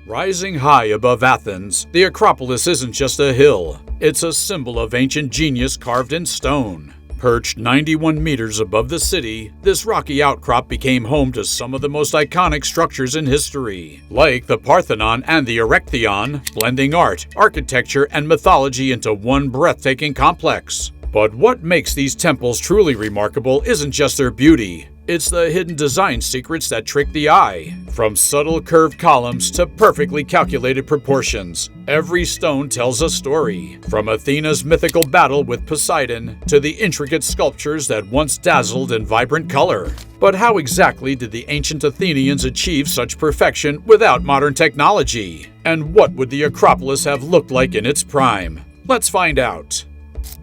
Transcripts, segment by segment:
Rising high above Athens, the Acropolis isn't just a hill. It's a symbol of ancient genius carved in stone. Perched 91 meters above the city, this rocky outcrop became home to some of the most iconic structures in history, like the Parthenon and the Erechtheion, blending art, architecture, and mythology into one breathtaking complex. But what makes these temples truly remarkable isn't just their beauty. It's the hidden design secrets that trick the eye. From subtle curved columns to perfectly calculated proportions, every stone tells a story. From Athena's mythical battle with Poseidon to the intricate sculptures that once dazzled in vibrant color. But how exactly did the ancient Athenians achieve such perfection without modern technology? And what would the Acropolis have looked like in its prime? Let's find out.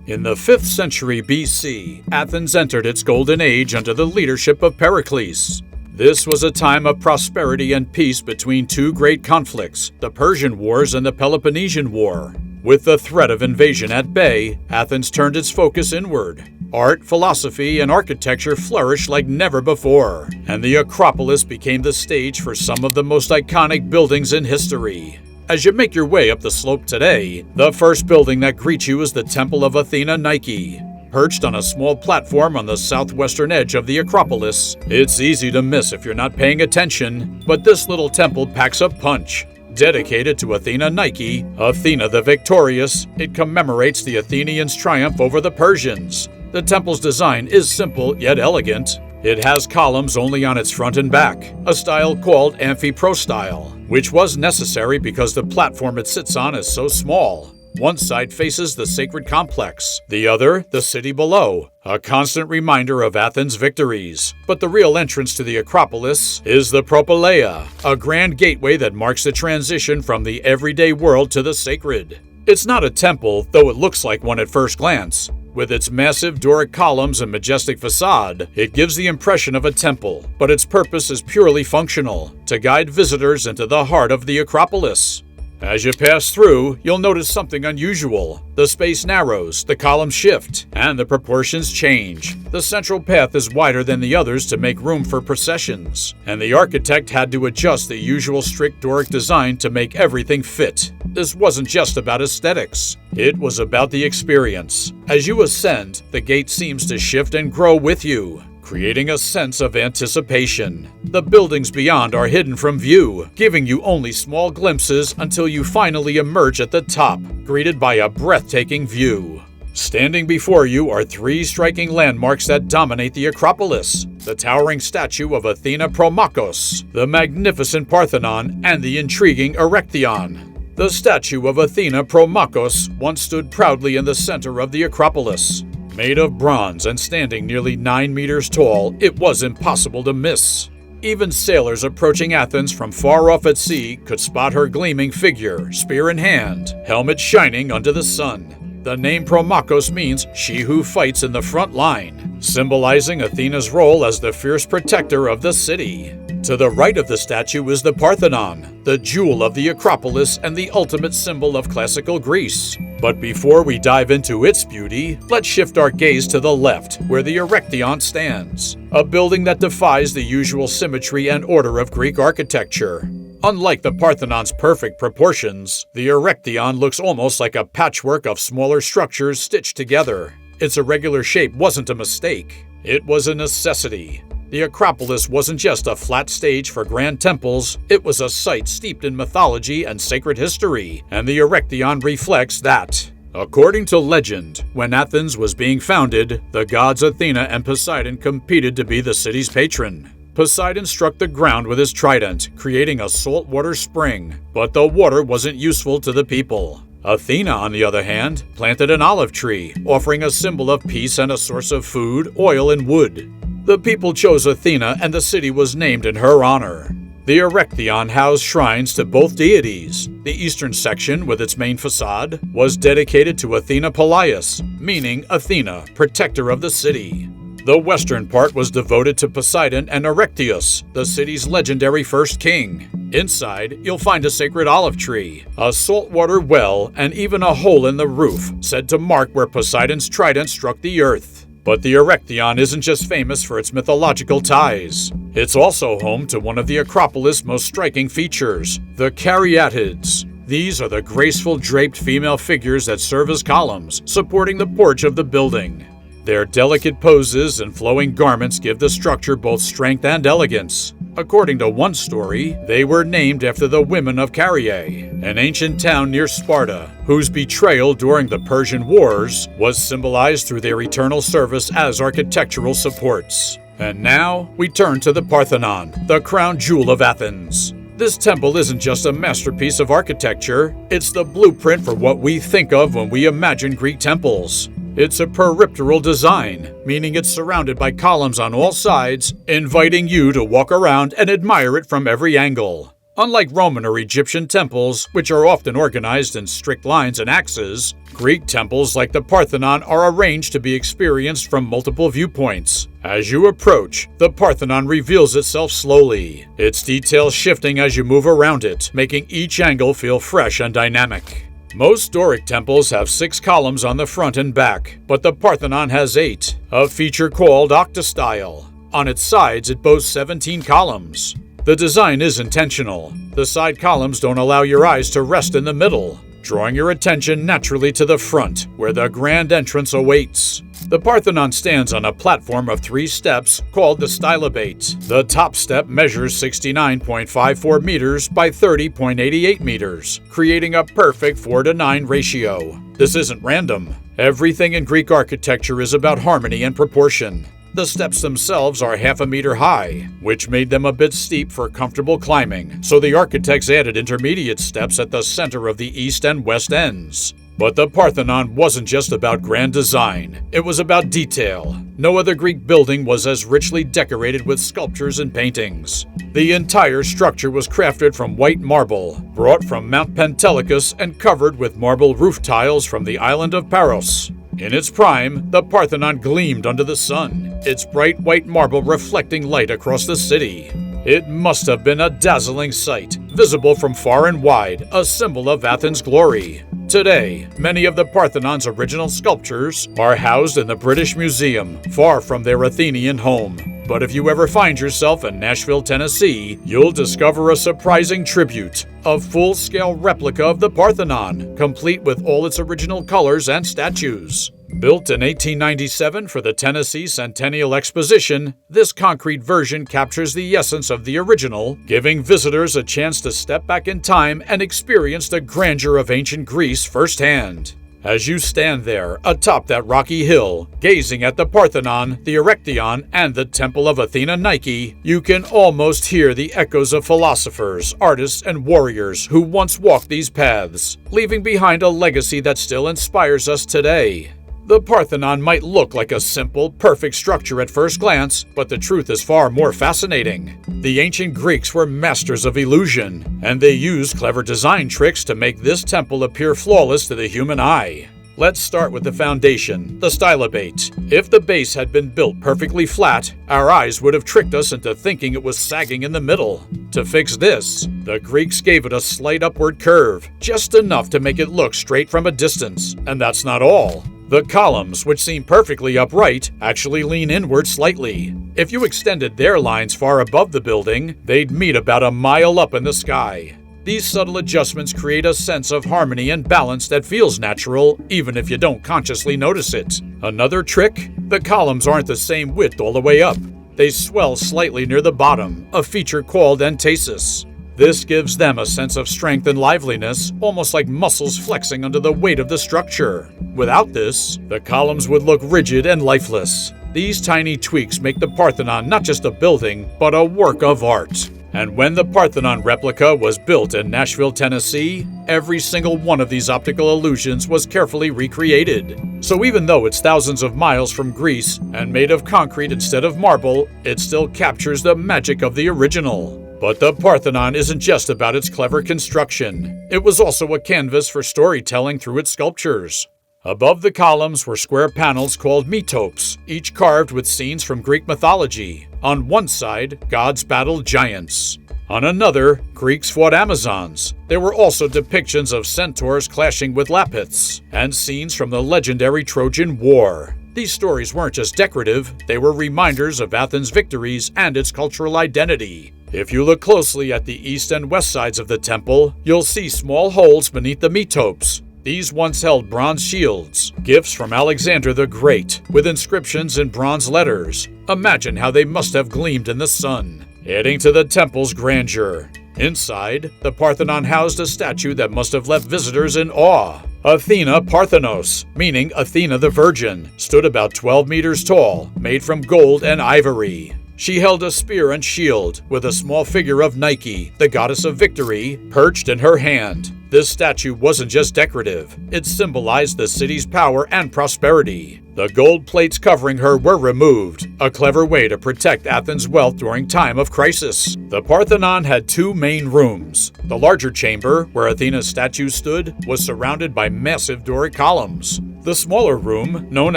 In the 5th century BC, Athens entered its golden age under the leadership of Pericles. This was a time of prosperity and peace between two great conflicts, the Persian Wars and the Peloponnesian War. With the threat of invasion at bay, Athens turned its focus inward. Art, philosophy, and architecture flourished like never before, and the Acropolis became the stage for some of the most iconic buildings in history. As you make your way up the slope today, the first building that greets you is the Temple of Athena Nike. Perched on a small platform on the southwestern edge of the Acropolis, it's easy to miss if you're not paying attention, but this little temple packs a punch. Dedicated to Athena Nike, Athena the Victorious, it commemorates the Athenians' triumph over the Persians. The temple's design is simple yet elegant. It has columns only on its front and back, a style called amphiprostyle, which was necessary because the platform it sits on is so small. One side faces the sacred complex, the other the city below, a constant reminder of Athens' victories. But the real entrance to the Acropolis is the Propylaea, a grand gateway that marks the transition from the everyday world to the sacred. It's not a temple, though it looks like one at first glance. With its massive Doric columns and majestic facade, it gives the impression of a temple, but its purpose is purely functional, to guide visitors into the heart of the Acropolis. As you pass through, you'll notice something unusual. The space narrows, the columns shift, and the proportions change. The central path is wider than the others to make room for processions, and the architect had to adjust the usual strict Doric design to make everything fit. This wasn't just about aesthetics. It was about the experience. As you ascend, the gate seems to shift and grow with you, creating a sense of anticipation. The buildings beyond are hidden from view, giving you only small glimpses until you finally emerge at the top, greeted by a breathtaking view. Standing before you are three striking landmarks that dominate the Acropolis: the towering statue of Athena Promachos, the magnificent Parthenon, and the intriguing Erechtheion. The statue of Athena Promachos once stood proudly in the center of the Acropolis. Made of bronze and standing nearly 9 meters tall, it was impossible to miss. Even sailors approaching Athens from far off at sea could spot her gleaming figure, spear in hand, helmet shining under the sun. The name Promachos means she who fights in the front line, symbolizing Athena's role as the fierce protector of the city. To the right of the statue is the Parthenon, the jewel of the Acropolis and the ultimate symbol of classical Greece. But before we dive into its beauty, let's shift our gaze to the left, where the Erechtheion stands, a building that defies the usual symmetry and order of Greek architecture. Unlike the Parthenon's perfect proportions, the Erechtheion looks almost like a patchwork of smaller structures stitched together. Its irregular shape wasn't a mistake. It was a necessity. The Acropolis wasn't just a flat stage for grand temples, it was a site steeped in mythology and sacred history, and the Erechtheion reflects that. According to legend, when Athens was being founded, the gods Athena and Poseidon competed to be the city's patron. Poseidon struck the ground with his trident, creating a saltwater spring, but the water wasn't useful to the people. Athena, on the other hand, planted an olive tree, offering a symbol of peace and a source of food, oil, and wood. The people chose Athena, and the city was named in her honor. The Erechtheion housed shrines to both deities. The eastern section, with its main facade, was dedicated to Athena Polias, meaning Athena, protector of the city. The western part was devoted to Poseidon and Erechtheus, the city's legendary first king. Inside, you'll find a sacred olive tree, a saltwater well, and even a hole in the roof, said to mark where Poseidon's trident struck the earth. But the Erechtheion isn't just famous for its mythological ties. It's also home to one of the Acropolis' most striking features, the caryatids. These are the graceful draped female figures that serve as columns, supporting the porch of the building. Their delicate poses and flowing garments give the structure both strength and elegance. According to one story, they were named after the women of Caryae, an ancient town near Sparta, whose betrayal during the Persian Wars was symbolized through their eternal service as architectural supports. And now, we turn to the Parthenon, the crown jewel of Athens. This temple isn't just a masterpiece of architecture, it's the blueprint for what we think of when we imagine Greek temples. It's a peripteral design, meaning it's surrounded by columns on all sides, inviting you to walk around and admire it from every angle. Unlike Roman or Egyptian temples, which are often organized in strict lines and axes, Greek temples like the Parthenon are arranged to be experienced from multiple viewpoints. As you approach, the Parthenon reveals itself slowly, its details shifting as you move around it, making each angle feel fresh and dynamic. Most Doric temples have 6 columns on the front and back, but the Parthenon has 8, a feature called octastyle. On its sides, it boasts 17 columns. The design is intentional. The side columns don't allow your eyes to rest in the middle, drawing your attention naturally to the front, where the grand entrance awaits. The Parthenon stands on a platform of 3 steps called the stylobate. The top step measures 69.54 meters by 30.88 meters, creating a perfect 4:9 ratio. This isn't random. Everything in Greek architecture is about harmony and proportion. The steps themselves are half a meter high, which made them a bit steep for comfortable climbing, so the architects added intermediate steps at the center of the east and west ends. But the Parthenon wasn't just about grand design, it was about detail. No other Greek building was as richly decorated with sculptures and paintings. The entire structure was crafted from white marble, brought from Mount Pentelicus and covered with marble roof tiles from the island of Paros. In its prime, the Parthenon gleamed under the sun, its bright white marble reflecting light across the city. It must have been a dazzling sight, visible from far and wide, a symbol of Athens' glory. Today, many of the Parthenon's original sculptures are housed in the British Museum, far from their Athenian home. But if you ever find yourself in Nashville, Tennessee, you'll discover a surprising tribute, a full-scale replica of the Parthenon, complete with all its original colors and statues. Built in 1897 for the Tennessee Centennial Exposition, this concrete version captures the essence of the original, giving visitors a chance to step back in time and experience the grandeur of ancient Greece firsthand. As you stand there, atop that rocky hill, gazing at the Parthenon, the Erechtheion, and the Temple of Athena Nike, you can almost hear the echoes of philosophers, artists, and warriors who once walked these paths, leaving behind a legacy that still inspires us today. The Parthenon might look like a simple, perfect structure at first glance, but the truth is far more fascinating. The ancient Greeks were masters of illusion, and they used clever design tricks to make this temple appear flawless to the human eye. Let's start with the foundation, the stylobate. If the base had been built perfectly flat, our eyes would have tricked us into thinking it was sagging in the middle. To fix this, the Greeks gave it a slight upward curve, just enough to make it look straight from a distance. And that's not all. The columns, which seem perfectly upright, actually lean inward slightly. If you extended their lines far above the building, they'd meet about a mile up in the sky. These subtle adjustments create a sense of harmony and balance that feels natural, even if you don't consciously notice it. Another trick? The columns aren't the same width all the way up. They swell slightly near the bottom, a feature called entasis. This gives them a sense of strength and liveliness, almost like muscles flexing under the weight of the structure. Without this, the columns would look rigid and lifeless. These tiny tweaks make the Parthenon not just a building, but a work of art. And when the Parthenon replica was built in Nashville, Tennessee, every single one of these optical illusions was carefully recreated. So even though it's thousands of miles from Greece and made of concrete instead of marble, it still captures the magic of the original. But the Parthenon isn't just about its clever construction. It was also a canvas for storytelling through its sculptures. Above the columns were square panels called metopes, each carved with scenes from Greek mythology. On one side, gods battled giants. On another, Greeks fought Amazons. There were also depictions of centaurs clashing with Lapiths, and scenes from the legendary Trojan War. These stories weren't just decorative, they were reminders of Athens' victories and its cultural identity. If you look closely at the east and west sides of the temple, you'll see small holes beneath the metopes. These once held bronze shields, gifts from Alexander the Great, with inscriptions in bronze letters. Imagine how they must have gleamed in the sun, adding to the temple's grandeur. Inside, the Parthenon housed a statue that must have left visitors in awe. Athena Parthenos, meaning Athena the Virgin, stood about 12 meters tall, made from gold and ivory. She held a spear and shield, with a small figure of Nike, the goddess of victory, perched in her hand. This statue wasn't just decorative, it symbolized the city's power and prosperity. The gold plates covering her were removed, a clever way to protect Athens' wealth during time of crisis. The Parthenon had two main rooms. The larger chamber, where Athena's statue stood, was surrounded by massive Doric columns. The smaller room, known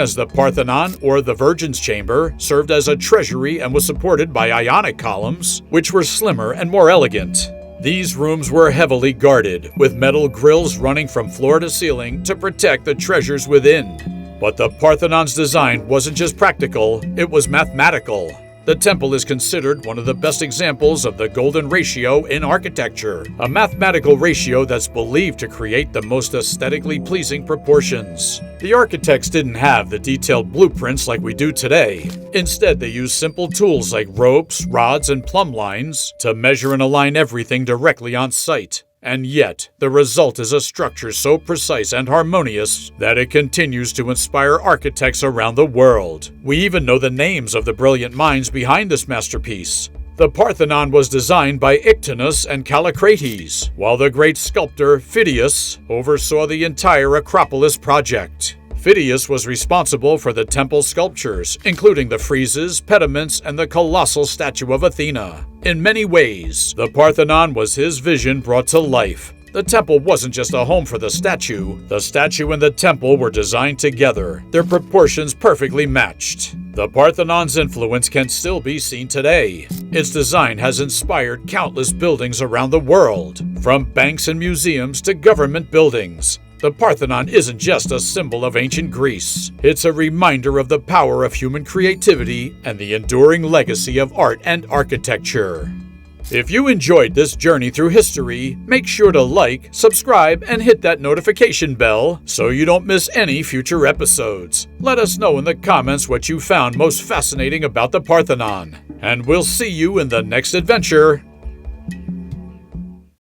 as the Parthenon or the Virgin's Chamber, served as a treasury and was supported by Ionic columns, which were slimmer and more elegant. These rooms were heavily guarded, with metal grills running from floor to ceiling to protect the treasures within. But the Parthenon's design wasn't just practical, it was mathematical. The temple is considered one of the best examples of the golden ratio in architecture, a mathematical ratio that's believed to create the most aesthetically pleasing proportions. The architects didn't have the detailed blueprints like we do today. Instead, they used simple tools like ropes, rods, and plumb lines to measure and align everything directly on site. And yet, the result is a structure so precise and harmonious that it continues to inspire architects around the world. We even know the names of the brilliant minds behind this masterpiece. The Parthenon was designed by Ictinus and Callicrates, while the great sculptor Phidias oversaw the entire Acropolis project. Phidias was responsible for the temple sculptures, including the friezes, pediments, and the colossal statue of Athena. In many ways, the Parthenon was his vision brought to life. The temple wasn't just a home for the statue and the temple were designed together, their proportions perfectly matched. The Parthenon's influence can still be seen today. Its design has inspired countless buildings around the world, from banks and museums to government buildings. The Parthenon isn't just a symbol of ancient Greece. It's a reminder of the power of human creativity and the enduring legacy of art and architecture. If you enjoyed this journey through history, make sure to like, subscribe, and hit that notification bell so you don't miss any future episodes. Let us know in the comments what you found most fascinating about the Parthenon. And we'll see you in the next adventure.